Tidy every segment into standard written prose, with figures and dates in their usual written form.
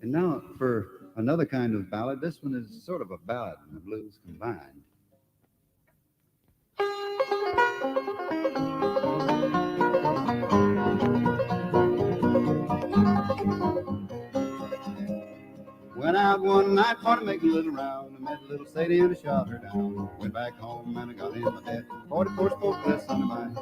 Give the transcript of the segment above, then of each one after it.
And now for another kind of ballad. This one is sort of a ballad and the blues combined. Went out one night for to make a little round. I met a little Sadie and I shot her down. Went back home and I got in my bed. 44 spokeless under my head.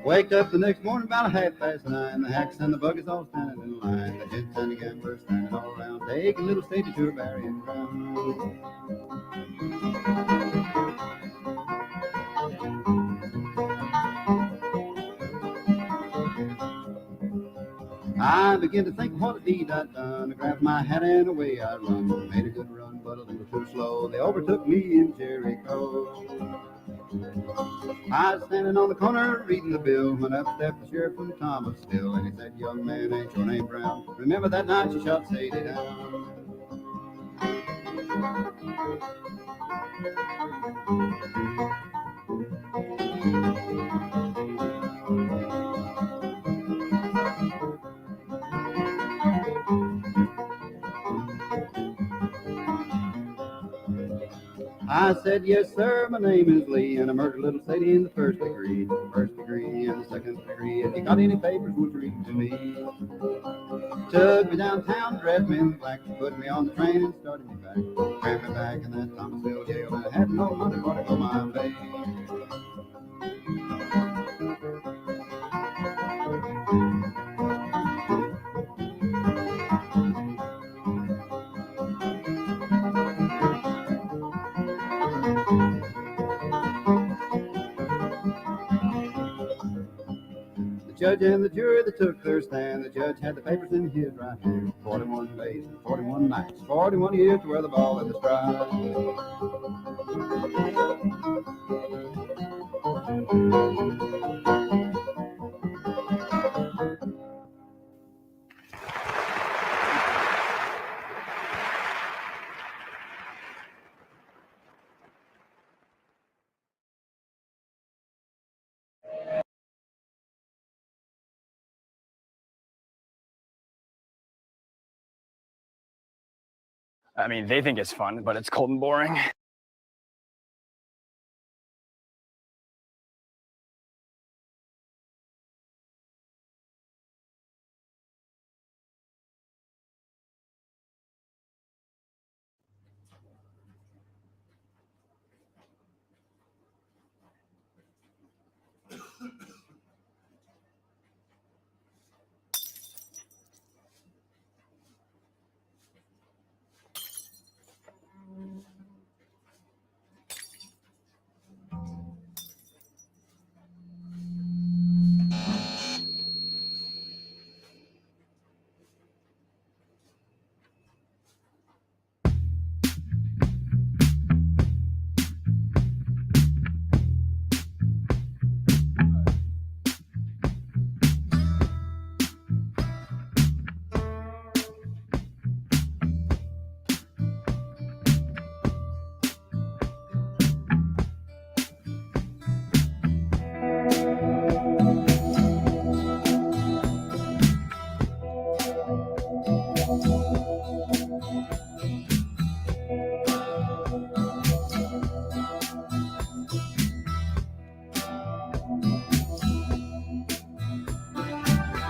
Waked up the next morning about 9:30. The hacks and the buggies all standing in line. The gents and the gamblers standing all around. Taking a little Sadie to her burying ground. I began to think of what a deed I'd done. I grabbed my hat and away I run. Made a good run, but a little too slow. They overtook me in Jericho. I was standing on the corner reading the bill when up stepped the sheriff from Thomasville, and he said, "Young man, ain't your name Brown? Remember that night you shot Sadie down?" I said, "Yes, sir, my name is Lee, and I murdered little Sadie in the first degree. First degree and the second degree. If you got any papers, would you read to me?" Took me downtown, dressed me in black, put me on the train and started me back. Crammed me back in that Thomasville jail, and I had no money for to go my way. The judge and the jury, they took their stand. The judge had the papers in his right hand. 41 days and 41 nights, 41 years to wear the ball in the stride. I mean, they think it's fun, but it's cold and boring.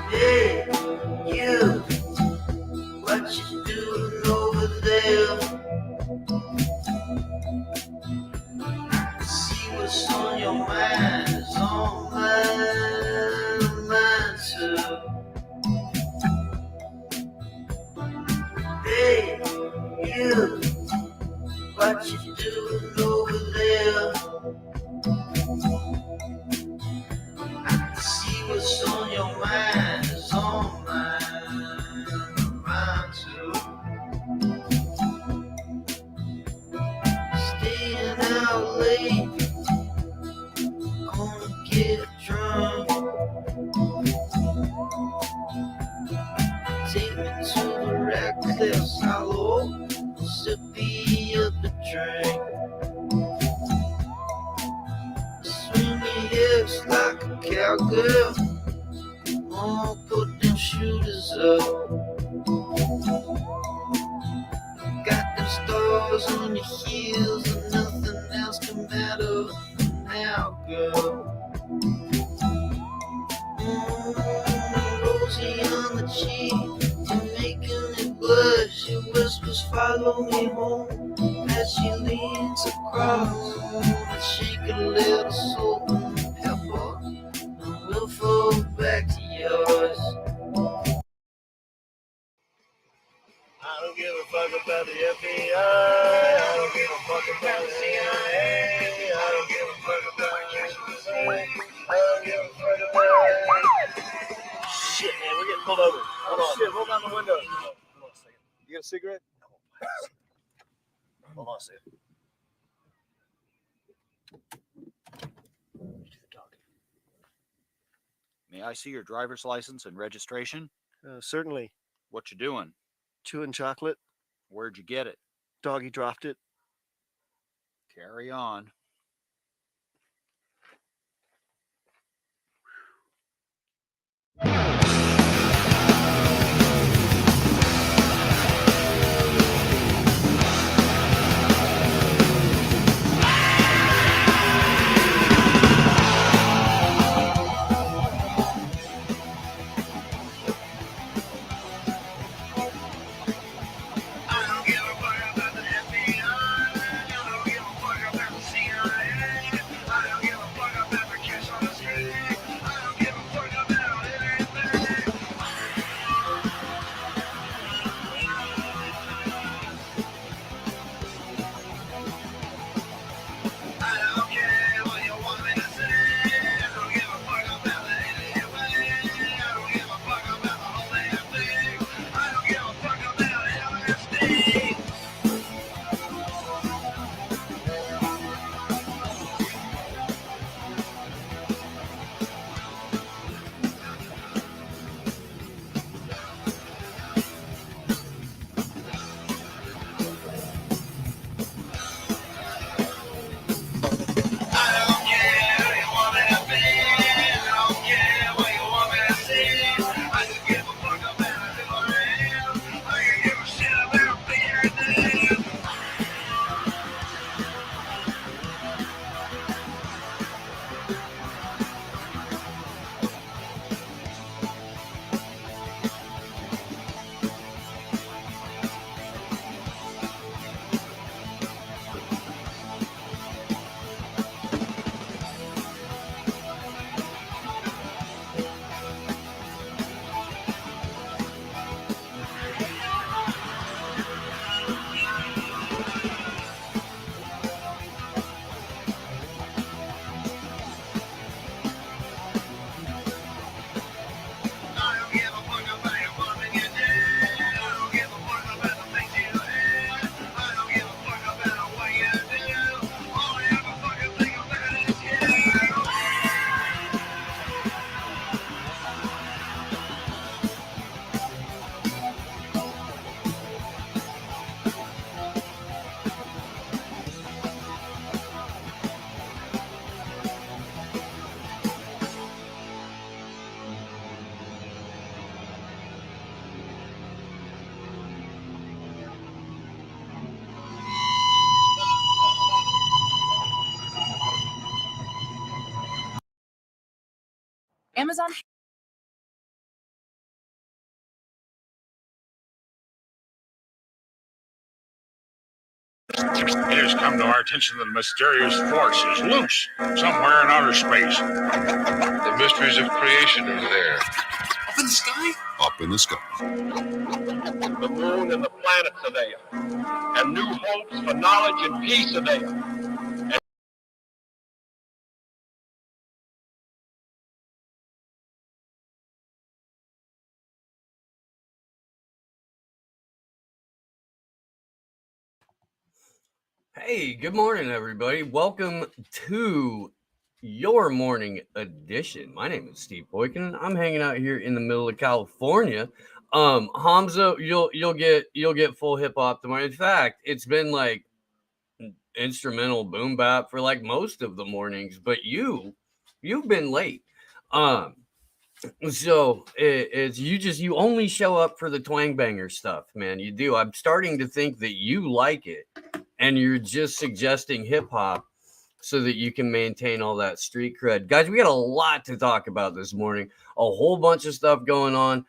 Hey, you, what you doing over there? See what's on your mind is on mine too. Hey, you, what you doing over there? See what's on your mind is on mine too. Staying out late, gonna get drunk. Take me to the reckless hollow, sip me up a drink. dressed like a cowgirl. Oh, put them shooters up. Got them stars on your heels and nothing else can matter now, girl. Rosy on the cheek, you're making it blush. Your whispers follow me home as she leans across. I shake a little salt and pepper, and we'll fall back to yours. I don't give a fuck about the FBI. I don't give a fuck about the CIA. I don't give a fuck about the I don't give a fuck about. Shit, man, we're getting pulled over. Hold on. Shit, roll down the window. Hold on a second. You got a cigarette? No. Hold on a second. May I see your driver's license and registration? Certainly. What you doing? Chewing chocolate. Where'd you get it? Doggy dropped it. Carry on. Amazon. It has come to our attention that a mysterious force is loose somewhere in outer space. The mysteries of creation are there. Up in the sky? Up in the sky. The moon and the planets are there, and new hopes for knowledge and peace are there. Hey, good morning, everybody. Welcome to your morning edition. My name is Steve-Poikonen. I'm hanging out here in the middle of California. Hamza, you'll get full hip hop tomorrow. In fact, it's been like instrumental boom bap for like most of the mornings, but you You've been late. So it's you only show up for the twang banger stuff, man. You do. I'm starting to think that you like it, and you're just suggesting hip hop so that you can maintain all that street cred. Guys, we got a lot to talk about this morning. A whole bunch of stuff going on.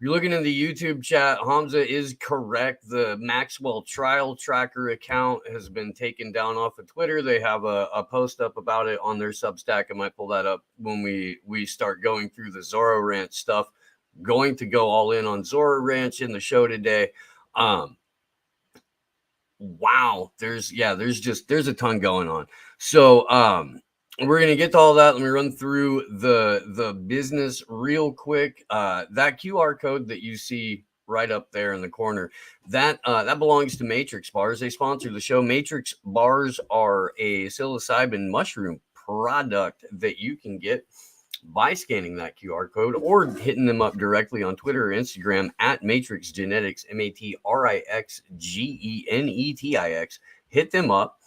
You're looking in the YouTube chat. Hamza is correct. The Maxwell Trial Tracker account has been taken down off of Twitter. They have a post up about it on their Substack. I might pull that up when we start going through the Zorro Ranch stuff. Going to go all in on Zorro Ranch in the show today. Wow, there's a ton going on. So we're gonna get to all that. Let me run through the business real quick. That QR code that you see right up there in the corner, that belongs to Matrix Bars. They sponsor the show. Matrix Bars are a psilocybin mushroom product that you can get by scanning that QR code or hitting them up directly on Twitter or Instagram at Matrix Genetics, MatrixGenetix. Hit them up.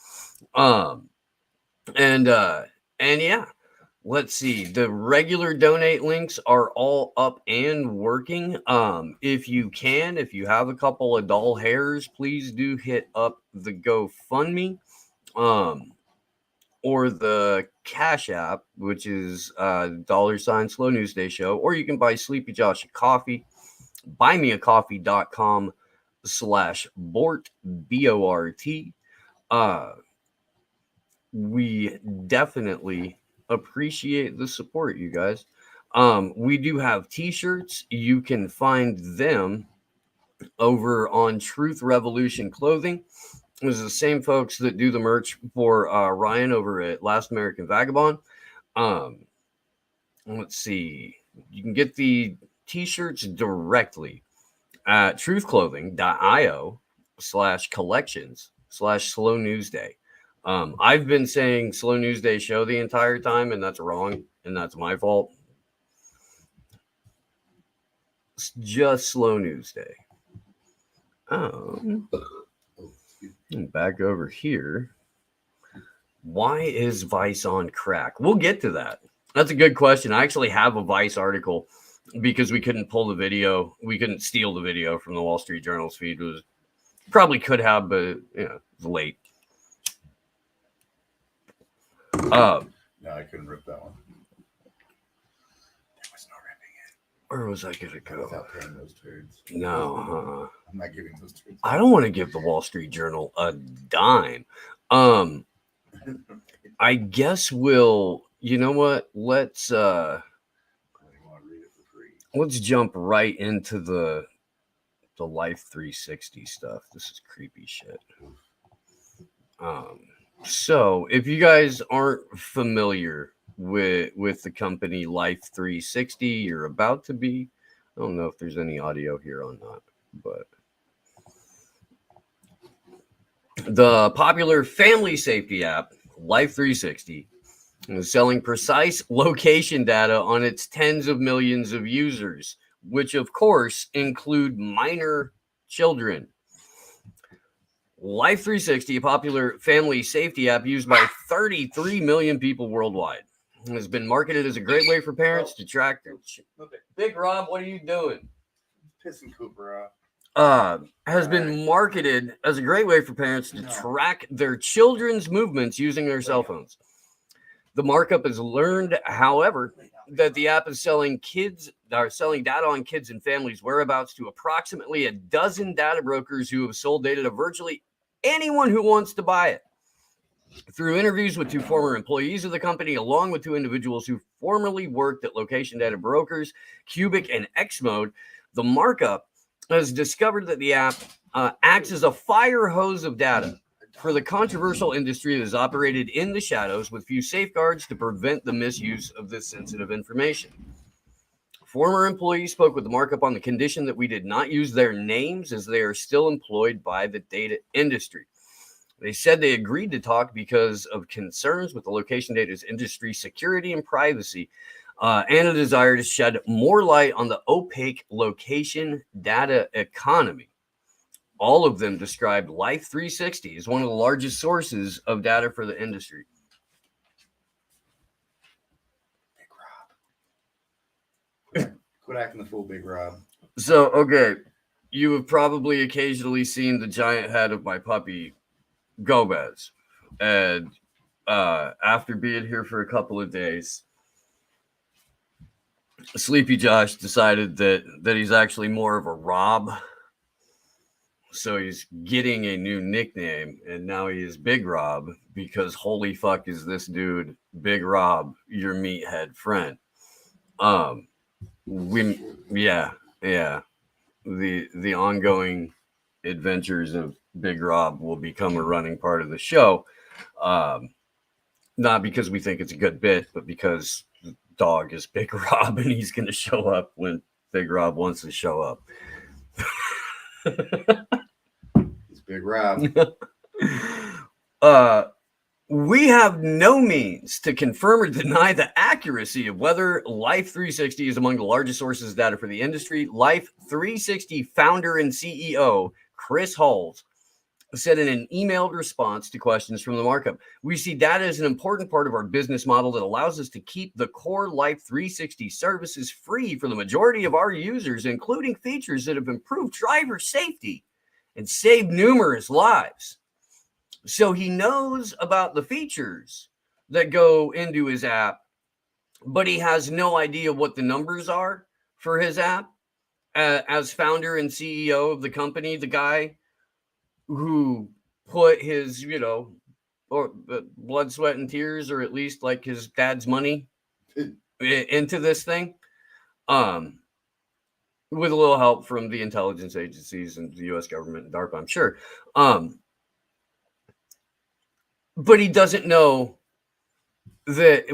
And yeah, let's see. The regular donate links are all up and working. If you have a couple of doll hairs, please do hit up the GoFundMe. Or the Cash App, which is $ SlowNewsDayShow, or you can buy Sleepy Josh a coffee, buymeacoffee.com/Bort, BORT. We definitely appreciate the support, you guys. We do have t-shirts. You can find them over on Truth Revolution Clothing. This is the same folks that do the merch for Ryan over at Last American Vagabond. Let's see. You can get the t-shirts directly at truthclothing.io/collections/SlowNewsDay. I've been saying SlowNewsDayShow the entire time, and that's wrong, and that's my fault. It's just SlowNewsDay. Back over here. Why is Vice on crack? We'll get to that. That's a good question. I actually have a Vice article because we couldn't pull the video. We couldn't steal the video from the Wall Street Journal's feed. It was probably could have, but it's late. No, I couldn't rip that one. There was no ripping it. Where was I gonna go? Without paying those turds. No, I'm not giving those turds. I don't want to give the Wall Street Journal a dime. I guess we'll. You know what? Let's jump right into the Life360 stuff. This is creepy shit. So if you guys aren't familiar with the company Life360, you're about to be. I don't know if there's any audio here or not, but the popular family safety app Life360 is selling precise location data on its tens of millions of users, which of course include minor children. Life360, a popular family safety app used by 33 million people worldwide, has been marketed as a great way for parents to track their Big Rob, what are you doing? Pissing Cooper off. Has been marketed as a great way for parents to track their children's movements using their cell phones. The markup has learned, however, that the app is selling data on kids and families' whereabouts to approximately a dozen data brokers who have sold data to virtually anyone who wants to buy it. Through interviews with two former employees of the company, along with two individuals who formerly worked at location data brokers, Cubic and Xmode, the markup has discovered that the app acts as a fire hose of data for the controversial industry that is operated in the shadows with few safeguards to prevent the misuse of this sensitive information. Former employees spoke with the markup on the condition that we did not use their names as they are still employed by the data industry. They said they agreed to talk because of concerns with the location data's industry security and privacy, and a desire to shed more light on the opaque location data economy. All of them described Life360 as one of the largest sources of data for the industry. Quit acting the fool, Big Rob. So, okay, you have probably occasionally seen the giant head of my puppy, Gomez. And after being here for a couple of days, Sleepy Josh decided that he's actually more of a Rob. So he's getting a new nickname, and now he is Big Rob because holy fuck is this dude, Big Rob, your meathead friend. The ongoing adventures of Big Rob will become a running part of the show. Not because we think it's a good bit, but because the dog is Big Rob and he's going to show up when Big Rob wants to show up. It's Big Rob. We have no means to confirm or deny the accuracy of whether Life360 is among the largest sources of data for the industry. Life360 founder and CEO Chris Hulls said in an emailed response to questions from the markup, "We see data as an important part of our business model that allows us to keep the core Life360 services free for the majority of our users, including features that have improved driver safety and saved numerous lives." So he knows about the features that go into his app, but he has no idea what the numbers are for his app. As founder and CEO of the company, the guy who put his, or blood, sweat, and tears, or at least like his dad's money into this thing, with a little help from the intelligence agencies and the U.S. government and DARPA, I'm sure. But he doesn't know that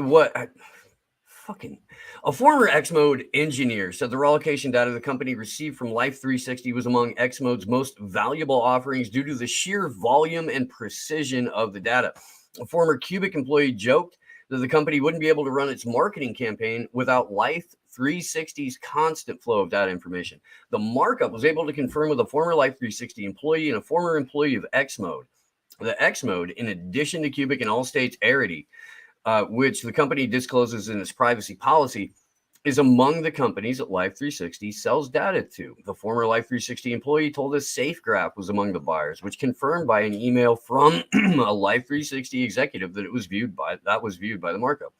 a former X-Mode engineer said the raw location data the company received from Life360 was among X-Mode's most valuable offerings due to the sheer volume and precision of the data. A former Cubic employee joked that the company wouldn't be able to run its marketing campaign without Life360's constant flow of data information. The markup was able to confirm with a former Life360 employee and a former employee of X-Mode. The X-Mode, in addition to Cubic and Allstate's Arity, which the company discloses in its privacy policy, is among the companies that Life360 sells data to. The former Life360 employee told us SafeGraph was among the buyers, which confirmed by an email from a Life360 executive that was viewed by the markup.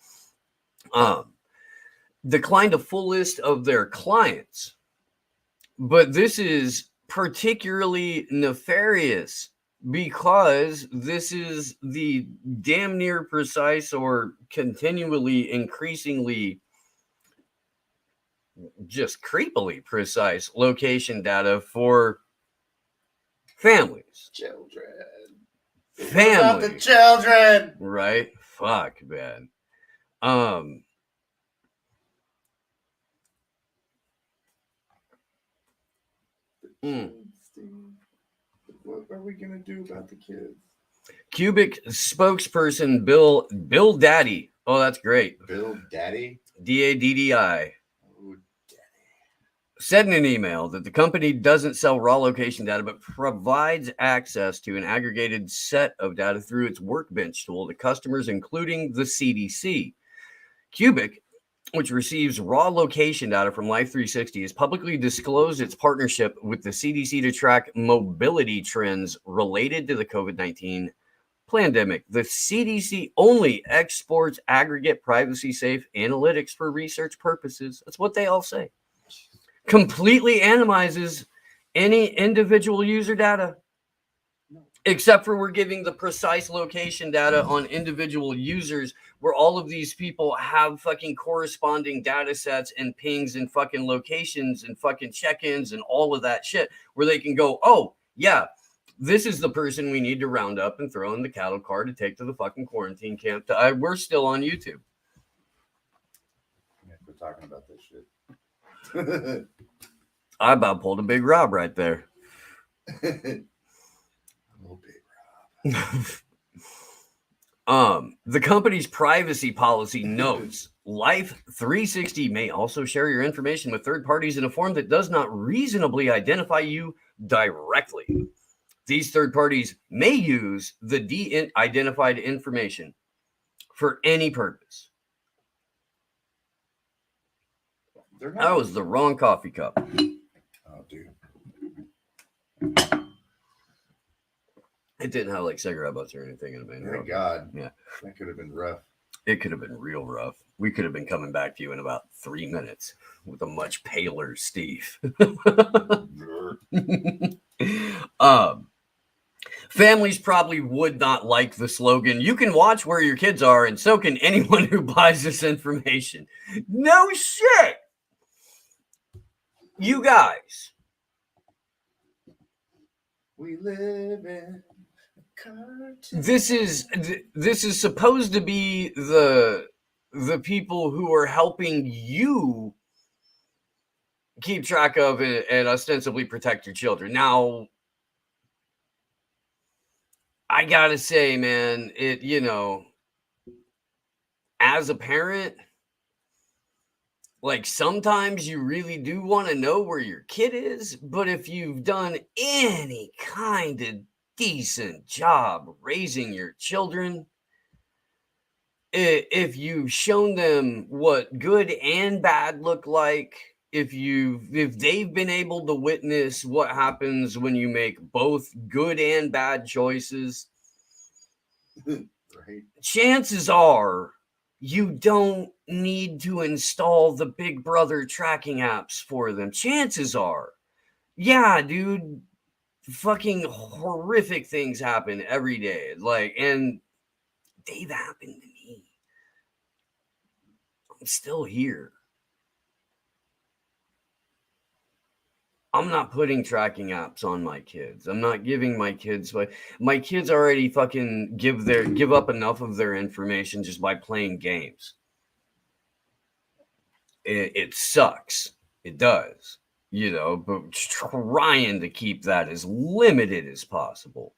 Declined a full list of their clients, but this is particularly nefarious because this is the damn near precise or continually increasingly just creepily precise location data for families. Children. Family. About the children. Right? Fuck, man. What are we gonna do about the kids? Cubic spokesperson Bill Daddy. Oh, that's great. Bill Daddy? Daddi. Oh, said in an email that the company doesn't sell raw location data, but provides access to an aggregated set of data through its Workbench tool to customers, including the CDC. Cubic, which receives raw location data from Life360, has publicly disclosed its partnership with the CDC to track mobility trends related to the COVID-19 pandemic. The CDC only exports aggregate privacy-safe analytics for research purposes. That's what they all say. Completely anonymizes any individual user data, except for we're giving the precise location data on individual users, where all of these people have fucking corresponding data sets and pings and fucking locations and fucking check-ins and all of that shit, where they can go, oh, yeah, this is the person we need to round up and throw in the cattle car to take to the fucking quarantine camp. We're still on YouTube. Yeah, we're talking about this shit. I about pulled a Big Rob right there. Big Rob. The company's privacy policy notes Life360 may also share your information with third parties in a form that does not reasonably identify you directly. These third parties may use the de-identified information for any purpose. They're That not. was the wrong coffee cup. Oh, dude. It didn't have like cigarette butts or anything in it, man. Thank God. Yeah. That could have been rough. It could have been real rough. We could have been coming back to you in about 3 minutes with a much paler Steve. Families probably would not like the slogan, "You can watch where your kids are, and so can anyone who buys this information." No shit. You guys. We live in This is supposed to be the people who are helping you keep track of and ostensibly protect your children. Now, I gotta say, man, as a parent, like sometimes you really do want to know where your kid is, but if you've done any kind of decent job raising your children, if you've shown them what good and bad look like, if they've been able to witness what happens when you make both good and bad choices, right. Chances are you don't need to install the Big Brother tracking apps for them. Chances are, yeah, dude, fucking horrific things happen every day. Like, and they've happened to me. I'm still here. I'm not putting tracking apps on my kids. I'm not giving my kids my kids already fucking give up enough of their information just by playing games. It sucks. It does, but trying to keep that as limited as possible.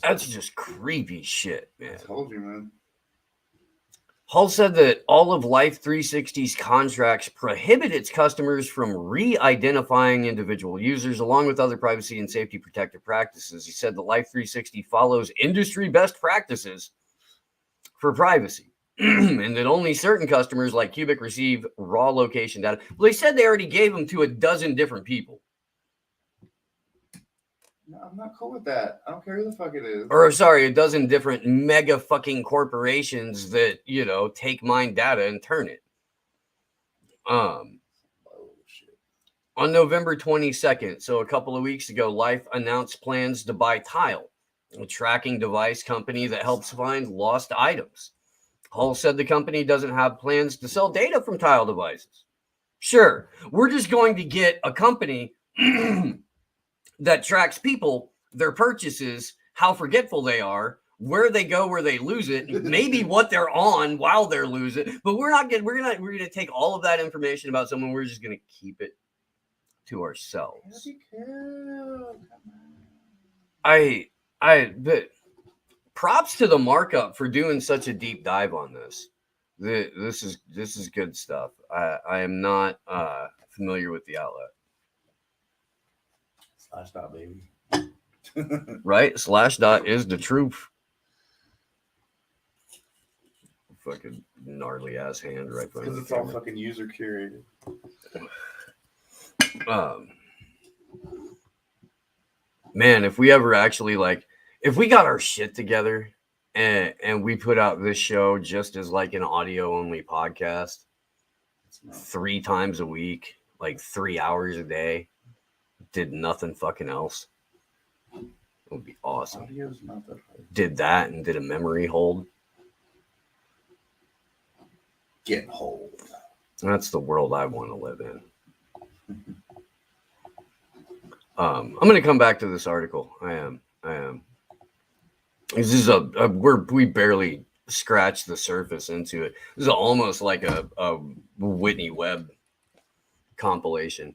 That's just creepy shit, man. I told you, man. Hull said that all of Life360's contracts prohibit its customers from re-identifying individual users along with other privacy and safety protective practices. He said that Life360 follows industry best practices for privacy and that only certain customers like Cubic receive raw location data. Well, they said they already gave them to a dozen different people. No, I'm not cool with that. I don't care who the fuck it is. Or sorry, a dozen different mega fucking corporations that, take mine data and turn it. On November 22nd, so a couple of weeks ago, Life announced plans to buy Tile, a tracking device company that helps find lost items. Hull said the company doesn't have plans to sell data from Tile devices. Sure, we're just going to get a company that tracks people, their purchases, how forgetful they are, where they go, where they lose it, maybe what they're on while they're losing. But we're gonna take all of that information about someone. We're just gonna keep it to ourselves. But props to the markup for doing such a deep dive on this. This is good stuff. I am not familiar with the outlet. Slashdot, baby. Right? Slashdot is the truth. Fucking gnarly ass hand right front of the Because it's all camera. fucking user curated. Man, if we ever actually if we got our shit together and we put out this show just as like an audio only podcast 3 times a week, like 3 hours a day, did nothing fucking else, it would be awesome. Audio's not that hard. Did that and did a memory hold. Get hold. That's the world I want to live in. I'm going to come back to this article. I am. This is we barely scratched the surface into it. This is almost like a Whitney Webb compilation.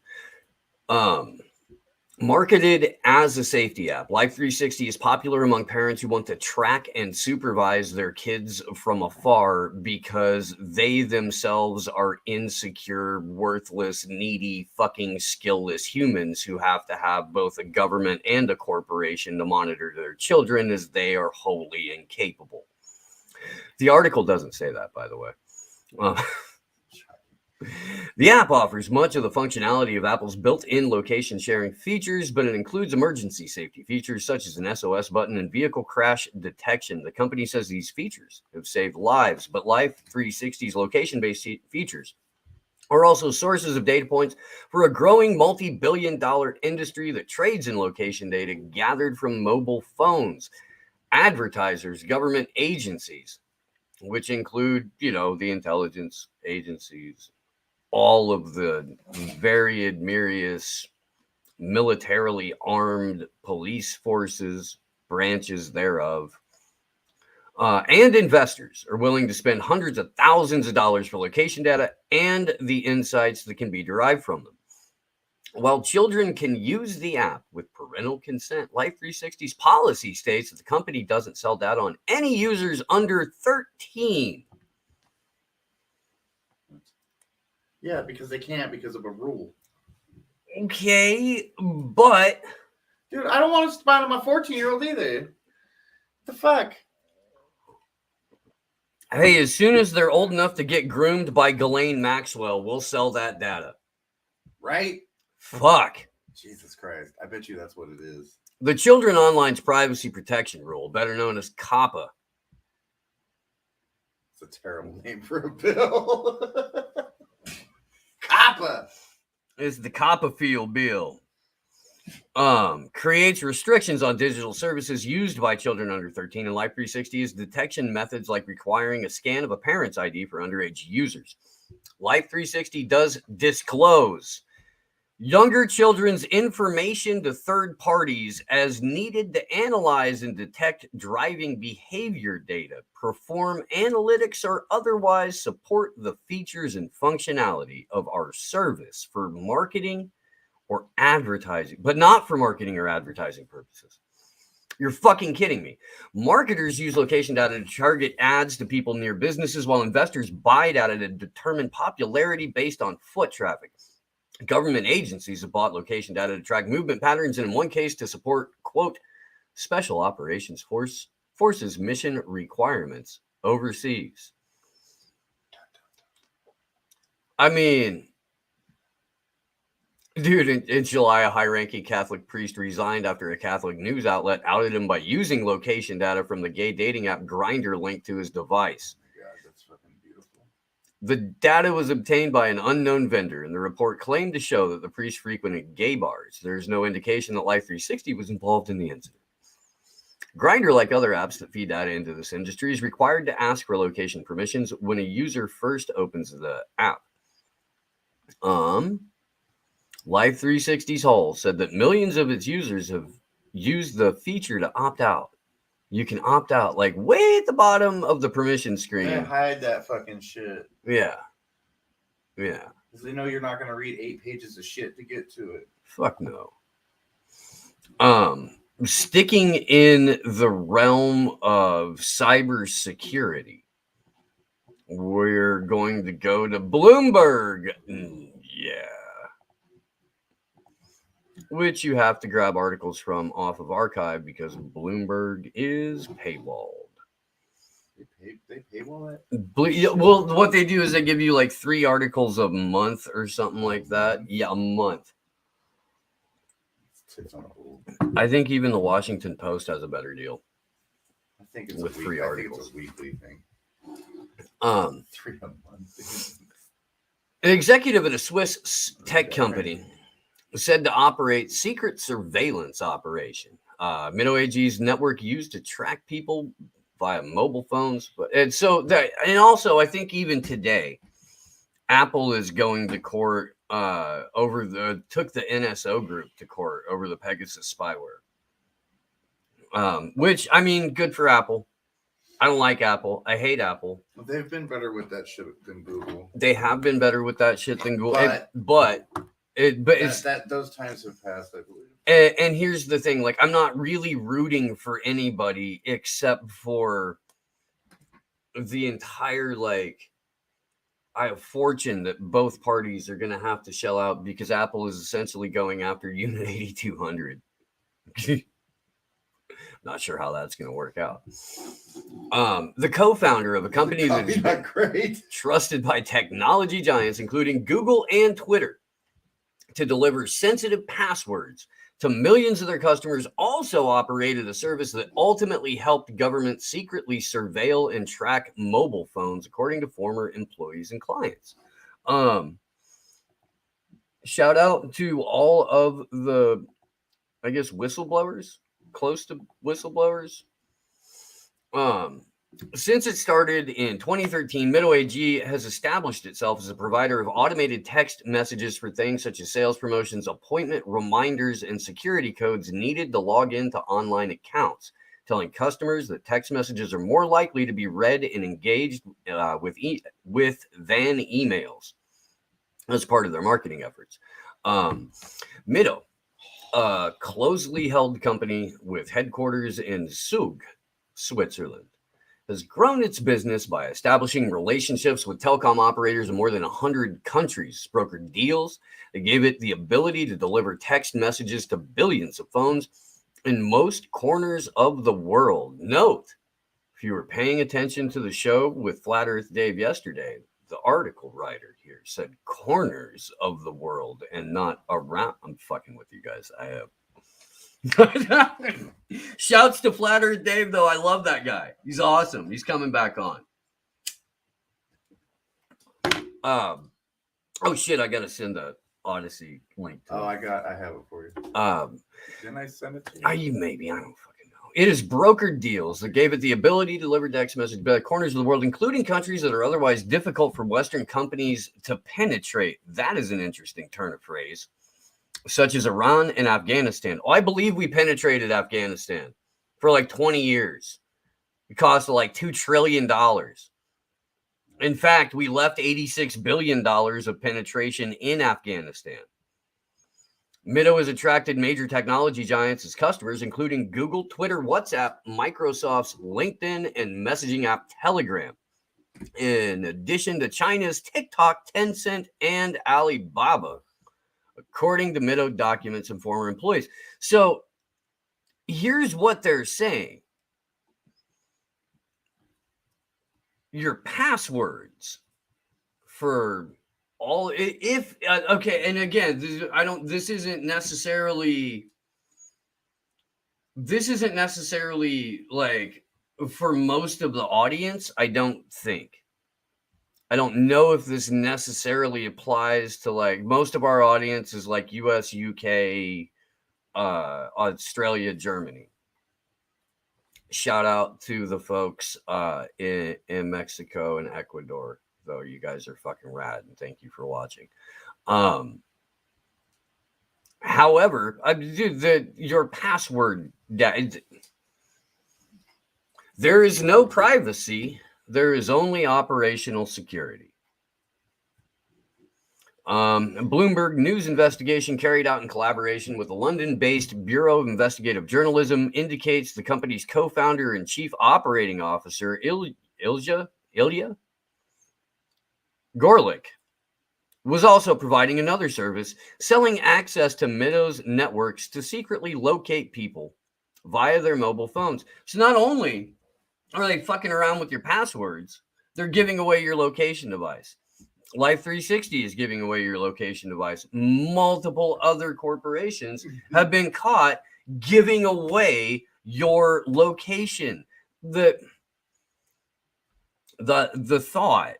Marketed as a safety app, Life360 is popular among parents who want to track and supervise their kids from afar because they themselves are insecure, worthless, needy, fucking skillless humans who have to have both a government and a corporation to monitor their children as they are wholly incapable. The article doesn't say that, by the way. The app offers much of the functionality of Apple's built-in location sharing features, but it includes emergency safety features such as an SOS button and vehicle crash detection. The company says these features have saved lives, but Life360's location-based features are also sources of data points for a growing multi-billion-dollar industry that trades in location data gathered from mobile phones, advertisers, government agencies, which include, the intelligence agencies, all of the varied myriad militarily armed police forces, branches thereof, and investors are willing to spend hundreds of thousands of dollars for location data and the insights that can be derived from them. While children can use the app with parental consent, Life360's policy states that the company doesn't sell data on any users under 13. Yeah, because they can't because of a rule. Okay, but... Dude, I don't want to spy on my 14-year-old either. What the fuck? Hey, as soon as they're old enough to get groomed by Ghislaine Maxwell, we'll sell that data. Right? Fuck. Jesus Christ. I bet you that's what it is. The Children Online's Privacy Protection Rule, better known as COPPA. It's a terrible name for a bill. COPPA is the Copperfield bill. Creates restrictions on digital services used by children under 13, and Life360's detection methods like requiring a scan of a parent's ID for underage users. Life360 does disclose younger children's information to third parties as needed to analyze and detect driving behavior data, perform analytics, or otherwise support the features and functionality of our service for marketing or advertising, but not for marketing or advertising purposes. You're fucking kidding me. Marketers use location data to target ads to people near businesses, while investors buy data to determine popularity based on foot traffic. Government agencies have bought location data to track movement patterns, and in one case to support, quote, special operations forces mission requirements overseas. I mean, dude, in July, a high-ranking Catholic priest resigned after a Catholic news outlet outed him by using location data from the gay dating app Grindr linked to his device. The data was obtained by an unknown vendor, and the report claimed to show that the priest frequented gay bars. There is no indication that Life360 was involved in the incident. Grindr, like other apps that feed data into this industry, is required to ask for location permissions when a user first opens the app. Life360's Hull said that millions of its users have used the feature to opt out. You can opt out, like way at the bottom of the permission screen. Yeah, hide that fucking shit. Yeah. Yeah. Because they know you're not going to read 8 pages of shit to get to it. Fuck no. Sticking in the realm of cybersecurity, we're going to go to Bloomberg. Yeah. Which you have to grab articles from off of archive because Bloomberg is paywalled. They paywall it? Well, what they do is they give you like 3 articles a month or something like that. Yeah, a month. I think even the Washington Post has a better deal. I think it's with 3 articles. I think it's a weekly thing. 3 a month. An executive at a Swiss tech company said to operate secret surveillance operation. Minnow AG's network used to track people via mobile phones. And also, I think even today, Apple is going to court took the NSO group to court over the Pegasus spyware. Which, I mean, good for Apple. I don't like Apple. I hate Apple. Well, they've been better with that shit than Google. They have been better with that shit than Google. But Those times have passed, I believe. And here's the thing, like, I'm not really rooting for anybody except for the entire, like, fortune that both parties are going to have to shell out because Apple is essentially going after Unit 8200. Not sure how that's going to work out. The co-founder of a company that is great, trusted by technology giants, including Google and Twitter, to deliver sensitive passwords to millions of their customers, also operated a service that ultimately helped governments secretly surveil and track mobile phones, according to former employees and clients. Shout out to all of the, I guess, whistleblowers, close to whistleblowers. Since it started in 2013, Middle AG has established itself as a provider of automated text messages for things such as sales promotions, appointment reminders, and security codes needed to log into online accounts, telling customers that text messages are more likely to be read and engaged with than emails as part of their marketing efforts. Middle, a closely held company with headquarters in Zug, Switzerland, has grown its business by establishing relationships with telecom operators in more than 100 countries, brokered deals that gave it the ability to deliver text messages to billions of phones in most corners of the world. Note, if you were paying attention to the show with Flat Earth Dave yesterday, the article writer here said corners of the world and not around. I'm fucking with you guys. I have. Shouts to Flat Earth Dave, though. I love that guy. He's awesome. He's coming back on. Oh shit! I gotta send the Odyssey link. I have it for you. Didn't I send it to you? Maybe, I don't fucking know. It is brokered deals that gave it the ability to deliver text message to corners of the world, including countries that are otherwise difficult for Western companies to penetrate. That is an interesting turn of phrase. Such as Iran and Afghanistan. I believe we penetrated Afghanistan for like 20 years. It cost like $2 trillion. In fact, we left $86 billion of penetration in Afghanistan. Middo has attracted major technology giants as customers, including Google, Twitter, WhatsApp, Microsoft's LinkedIn, and messaging app Telegram. In addition to China's TikTok, Tencent, and Alibaba, according to Middo documents and former employees. So here's what they're saying. Your passwords for all, if, okay, and again, this isn't necessarily like for most of the audience, I don't think. I don't know if this necessarily applies to like most of our audience is like US, UK, Australia, Germany. Shout out to the folks in Mexico and Ecuador, though. You guys are fucking rad, and thank you for watching. However, your password, there is no privacy. There is only operational security. Bloomberg news investigation carried out in collaboration with the London-based Bureau of Investigative Journalism indicates the company's co-founder and chief operating officer, Ilya Gorlick, was also providing another service, selling access to Middo's networks to secretly locate people via their mobile phones. So not only are they fucking around with your passwords, they're giving away your location device. Life360 is giving away your location device. Multiple other corporations have been caught giving away your location. The thought.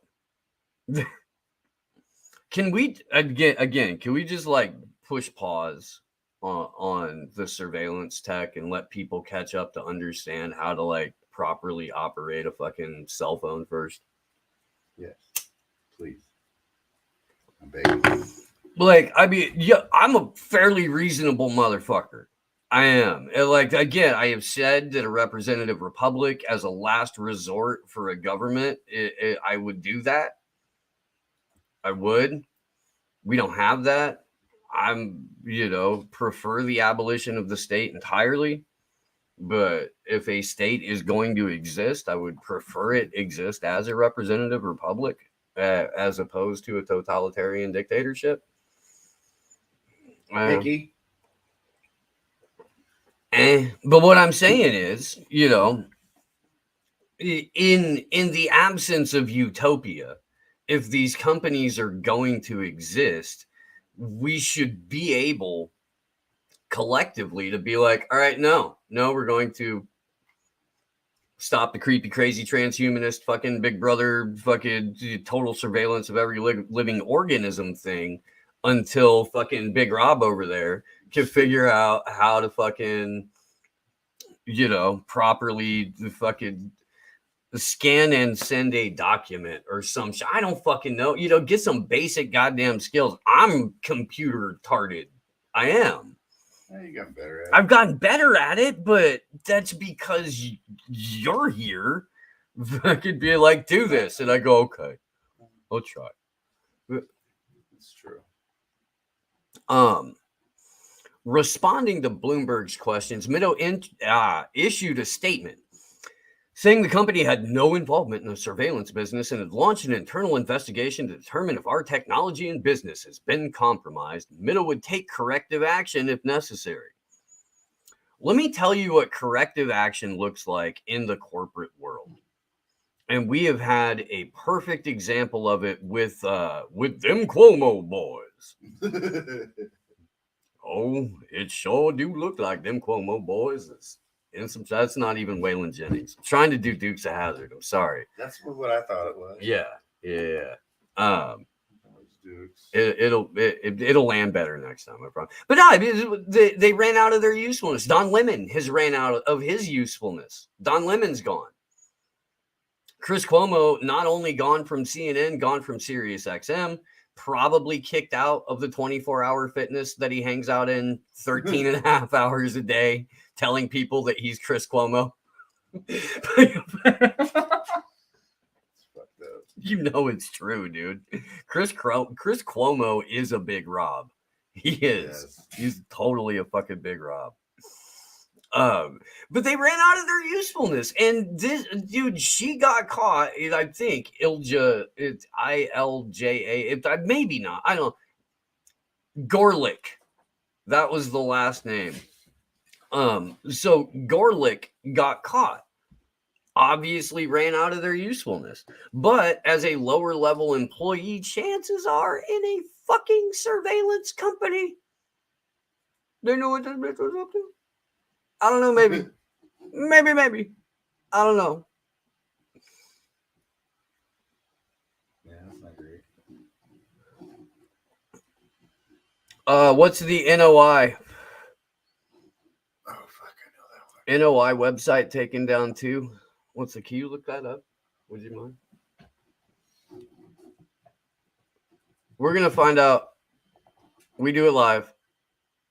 Can we can we just like push pause on the surveillance tech and let people catch up to understand how to like properly operate a fucking cell phone first? Yes, please. I'm begging. Like, I mean, yeah, I'm a fairly reasonable motherfucker. I am. And like, again, I have said that a representative republic as a last resort for a government, I would do that. I would. We don't have that. I'm, prefer the abolition of the state entirely. But if a state is going to exist, I would prefer it exist as a representative republic as opposed to a totalitarian dictatorship. Hickey. But what I'm saying is, in the absence of utopia, if these companies are going to exist, we should be able collectively to be like, all right, no, we're going to stop the creepy, crazy transhumanist fucking Big Brother fucking total surveillance of every living organism thing until fucking Big Rob over there can figure out how to fucking, properly fucking scan and send a document or some shit. I don't fucking know. Get some basic goddamn skills. I'm computer retarded. I am. You got better at it. I've gotten better at it, but that's because you're here. I could be like, do this. And I go, okay, I'll try. It's true. Responding to Bloomberg's questions, Meadow issued a statement saying the company had no involvement in the surveillance business and had launched an internal investigation to determine if our technology and business has been compromised. Meadow would take corrective action if necessary. Let me tell you what corrective action looks like in the corporate world. And we have had a perfect example of it with them Cuomo boys. Oh, it sure do look like them Cuomo boys. That's not even Waylon Jennings. I'm trying to do Dukes of Hazzard. I'm sorry. That's what I thought it was. Yeah. It'll land better next time, I promise. But no, they ran out of their usefulness. Don Lemon has ran out of his usefulness. Don Lemon's gone. Chris Cuomo not only gone from CNN, gone from Sirius XM, probably kicked out of the 24-hour fitness that he hangs out in 13 and a half hours a day, telling people that he's Chris Cuomo. It's true, dude. Chris Cuomo is a big Rob. He is. Yes. He's totally a fucking big Rob. But they ran out of their usefulness, and this dude, she got caught. I think Ilja, it's Ilja. Maybe not. I don't know. Gorlick, that was the last name. So Gorlick got caught. Obviously ran out of their usefulness, but as a lower level employee, chances are in a fucking surveillance company, they know what that bitch was up to. I don't know, maybe. I don't know. Yeah, that's not great. What's the NOI? Oh, fuck, I know that one. NOI website taken down too. What's the key? You look that up. Would you mind? We're going to find out. We do it live.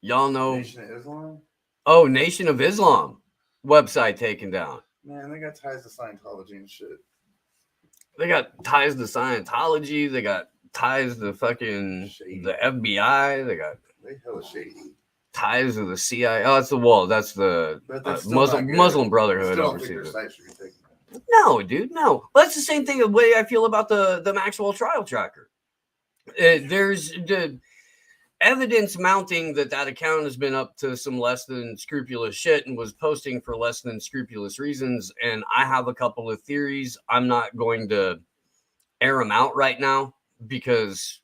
Y'all know. Nation of Islam? Oh, Nation of Islam website taken down. Man, they got ties to Scientology and shit. They got ties to Scientology. They got ties to fucking shady. The FBI. They hella shady. Ties to the CIA. Oh, that's the wall. That's the Muslim Brotherhood overseas. No, dude, no. Well, that's the same thing. The way I feel about the Maxwell trial tracker. There's the evidence mounting that account has been up to some less than scrupulous shit and was posting for less than scrupulous reasons. And I have a couple of theories. I'm not going to air them out right now because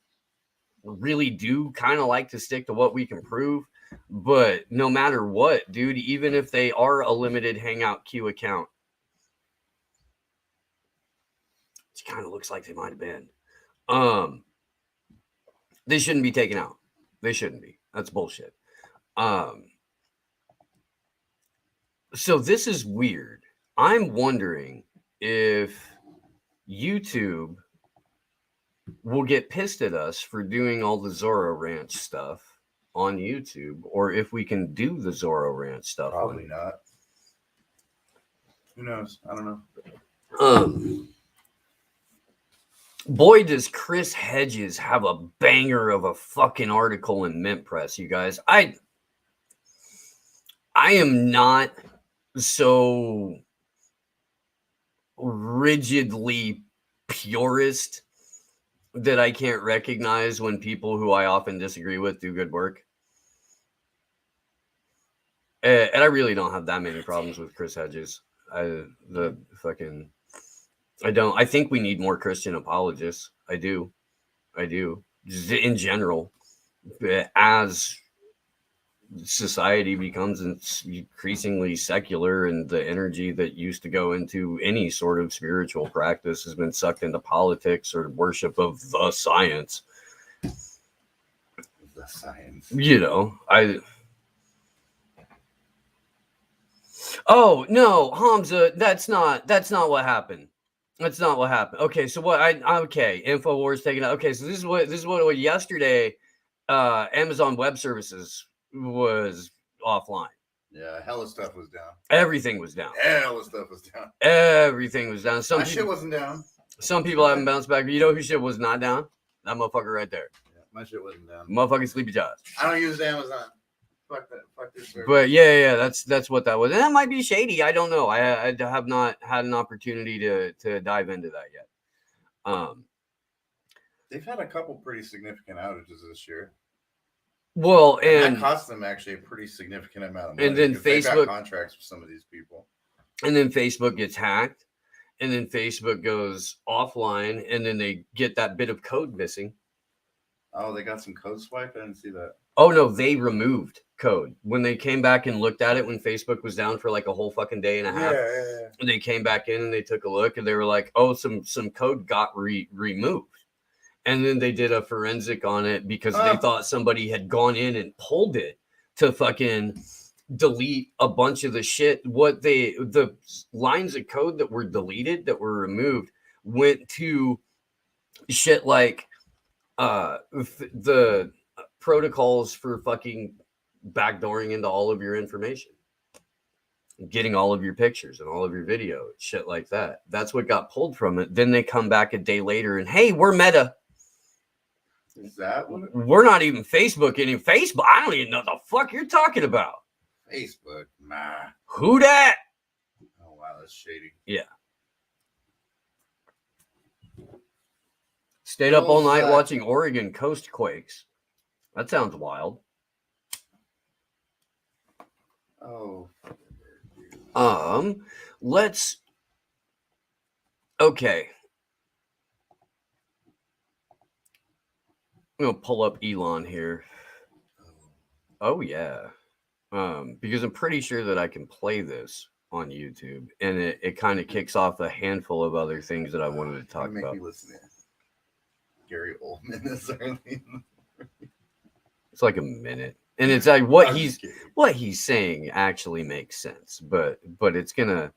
we really do kind of like to stick to what we can prove. But no matter what, dude, even if they are a limited Hangout Q account, it kind of looks like they might have been. They shouldn't be taken out. They shouldn't be. That's bullshit. So this is weird. I'm wondering if YouTube will get pissed at us for doing all the Zorro Ranch stuff on YouTube, or if we can do the Zorro Ranch stuff. Probably not. Who knows? I don't know. Boy, does Chris Hedges have a banger of a fucking article in Mint Press, you guys. I am not so rigidly purist that I can't recognize when people who I often disagree with do good work. And I really don't have that many problems with Chris Hedges. I think we need more Christian apologists. I do. Just in general, as society becomes increasingly secular and the energy that used to go into any sort of spiritual practice has been sucked into politics or worship of the science. The science. You know, oh no, Hamza, that's not what happened. That's not what happened. Okay, so what okay, InfoWars taking out. Okay, so this is what yesterday Amazon Web Services was offline. Yeah, hella stuff was down. Everything was down. Hella stuff was down. Everything was down. My shit wasn't down. Some people haven't bounced back, but you know whose shit was not down? That motherfucker right there. Yeah, my shit wasn't down. Motherfucking Sleepy Josh. I don't use Amazon. Fuck that. Fuck this service. But yeah, that's what that was. And that might be shady. I don't know. I have not had an opportunity to dive into that yet. They've had a couple pretty significant outages this year. Well, and that cost them actually a pretty significant amount of money. And then Facebook got contracts with some of these people. And then Facebook gets hacked, and then Facebook goes offline, and then they get that bit of code missing. Oh, they got some code swiped? I didn't see that. Oh no, they removed code when they came back and looked at it when Facebook was down for like a whole fucking day and a half. Yeah. And they came back in and they took a look and they were like, "Oh, some code got removed." And then they did a forensic on it because they thought somebody had gone in and pulled it to fucking delete a bunch of the shit. The lines of code that were deleted, that were removed, went to shit like the protocols for fucking backdooring into all of your information, getting all of your pictures and all of your video, shit like that. That's what got pulled from it. Then they come back a day later and, hey, we're Meta. Is that what we're not even Facebook anymore. Facebook? I don't even know the fuck you're talking about. Facebook? Nah. Who that? Oh, wow, that's shady. Yeah. Stayed up all night watching Oregon coast quakes. That sounds wild. Oh. Let's. Okay. I'm gonna pull up Elon here. Oh yeah. Because I'm pretty sure that I can play this on YouTube, and it kind of kicks off a handful of other things that I wanted to talk about. Me listen to Gary Oldman this early. It's like a minute, and it's like what he's saying actually makes sense, but it's gonna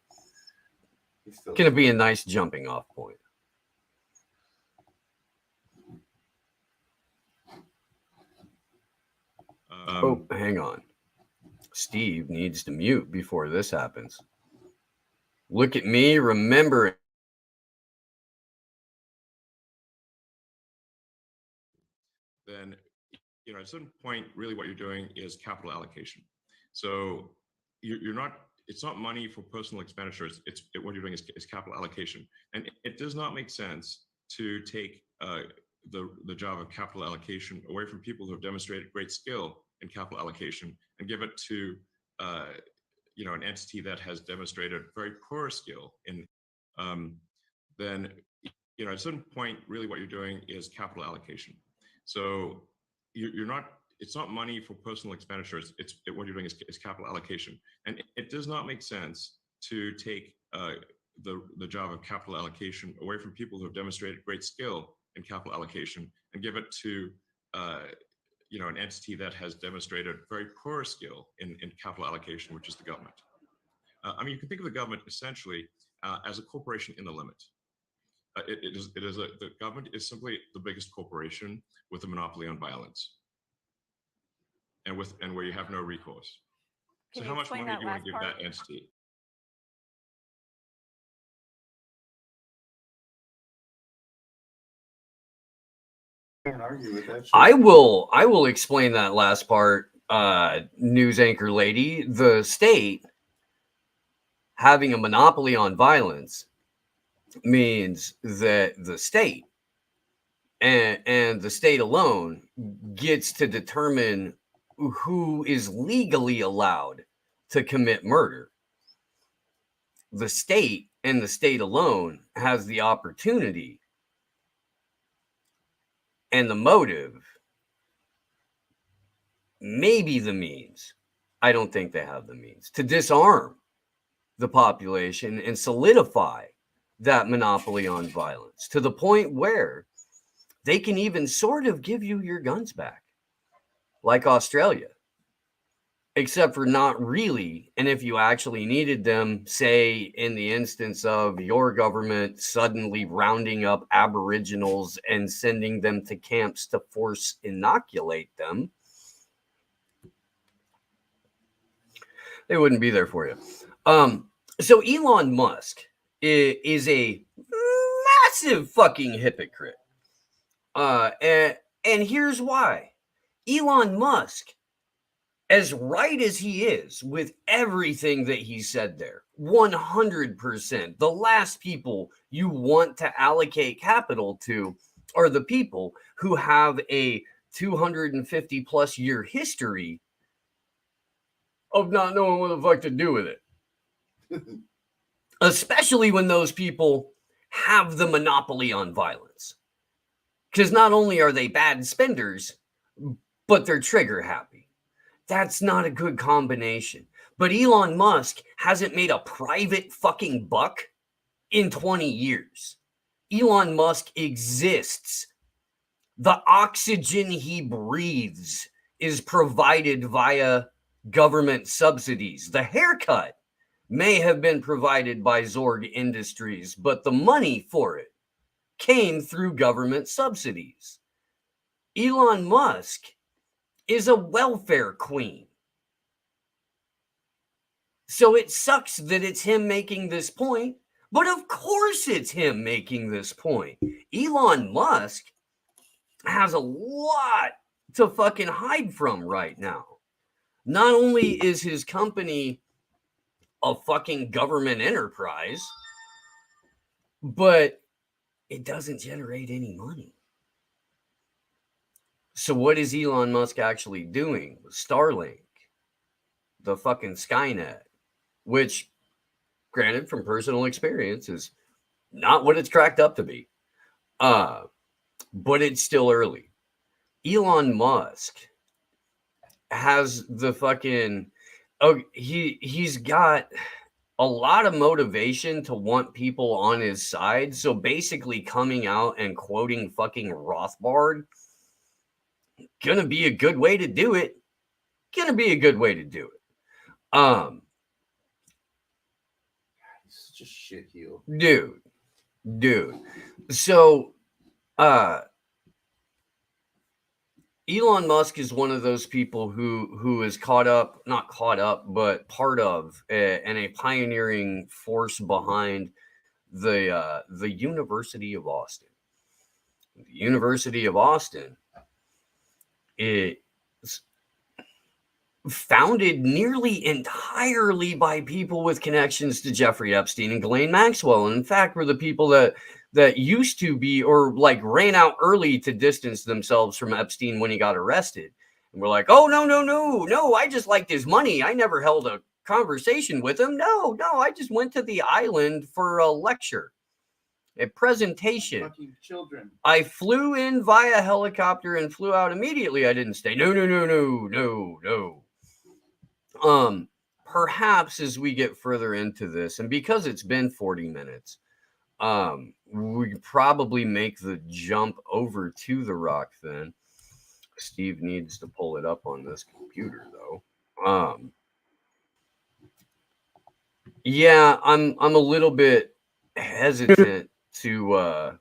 be a nice jumping off point. Oh, hang on. Steve needs to mute before this happens. Look at me, remember it. Then, at a certain point, really what you're doing is capital allocation. So you're not, it's not money for personal expenditures. What you're doing is capital allocation. And it does not make sense to take the job of capital allocation away from people who have demonstrated great skill in capital allocation and give it to an entity that has demonstrated very poor skill in. Then at a certain point, really what you're doing is capital allocation. So you're not, it's not money for personal expenditures. What you're doing is capital allocation. And it does not make sense to take the job of capital allocation away from people who have demonstrated great skill in capital allocation and give it to an entity that has demonstrated very poor skill in capital allocation, which is the government. You can think of the government essentially as a corporation in the limit. The government is simply the biggest corporation with a monopoly on violence, and where you have no recourse. So how much money do you want to give that entity? can't argue with that shit. I will explain that last part, news anchor lady. The state having a monopoly on violence means that the state and the state alone gets to determine who is legally allowed to commit murder. The state and the state alone has the opportunity and the motive, maybe the means. I don't think they have the means to disarm the population and solidify that monopoly on violence to the point where they can even sort of give you your guns back, like Australia, except for not really. And if you actually needed them, say in the instance of your government suddenly rounding up Aboriginals and sending them to camps to force inoculate them, they wouldn't be there for you. So Elon Musk is a massive fucking hypocrite. And here's why. Elon Musk, as right as he is with everything that he said there, 100%, the last people you want to allocate capital to are the people who have a 250 plus year history of not knowing what the fuck to do with it. Especially when those people have the monopoly on violence. Because not only are they bad spenders, but they're trigger happy. That's not a good combination. But Elon Musk hasn't made a private fucking buck in 20 years. Elon Musk exists. The oxygen he breathes is provided via government subsidies. The haircut may have been provided by Zorg Industries, but the money for it came through government subsidies. Elon Musk is a welfare queen. So it sucks that it's him making this point, but of course it's him making this point. Elon Musk has a lot to fucking hide from right now. Not only is his company a fucking government enterprise, but it doesn't generate any money. So what is Elon Musk actually doing with Starlink, the fucking Skynet, which, granted, from personal experience, is not what it's cracked up to be. But it's still early. Elon Musk has the fucking... he's got a lot of motivation to want people on his side. So basically coming out and quoting fucking Rothbard, gonna be a good way to do it. Such a shitheel. Dude. So, Elon Musk is one of those people who is not caught up, but part of and a pioneering force behind the University of Austin. The University of Austin is founded nearly entirely by people with connections to Jeffrey Epstein and Ghislaine Maxwell. And in fact, were the people that used to be, or like ran out early to distance themselves from Epstein when he got arrested. And we're like, oh, no, I just liked his money. I never held a conversation with him. No, I just went to the island for a lecture, a presentation. Fucking children. I flew in via helicopter and flew out immediately. I didn't stay. No. Perhaps as we get further into this, and because it's been 40 minutes, we probably make the jump over to the Rock then. Steve needs to pull it up on this computer though. Yeah, I'm a little bit hesitant to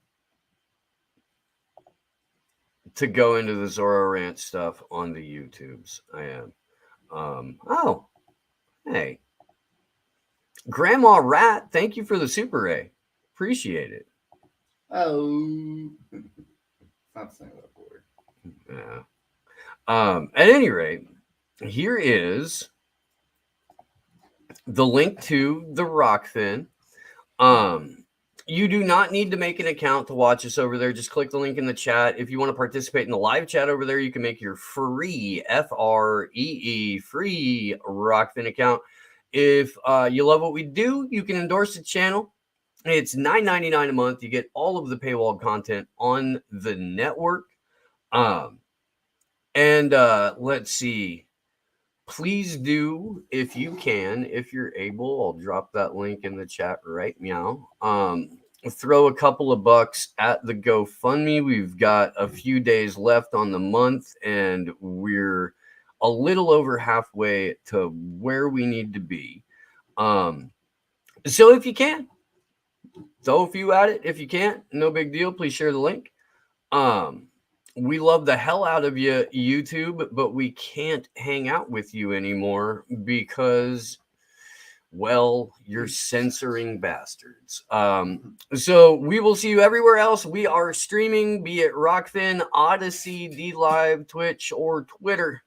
go into the Zorro Rant stuff on the YouTubes. I am. Oh, hey. Grandma Rat, thank you for the Super A. Appreciate it. Oh. Stop saying that word. Yeah. At any rate, here is the link to the Rockfin. You do not need to make an account to watch us over there. Just click the link in the chat. If you want to participate in the live chat over there, you can make your free FREE free Rockfin account. If you love what we do, you can endorse the channel. It's $9.99 a month. You get all of the paywall content on the network. Let's see. Please do, if you can, if you're able, I'll drop that link in the chat right now. Throw a couple of bucks at the GoFundMe. We've got a few days left on the month, and we're a little over halfway to where we need to be. So if you can, throw a few at it. If you can't, no big deal. Please share the link. We love the hell out of you, YouTube, but we can't hang out with you anymore because, well, you're censoring bastards. So we will see you everywhere else. We are streaming, be it Rockfin, Odyssey, DLive, Twitch, or Twitter.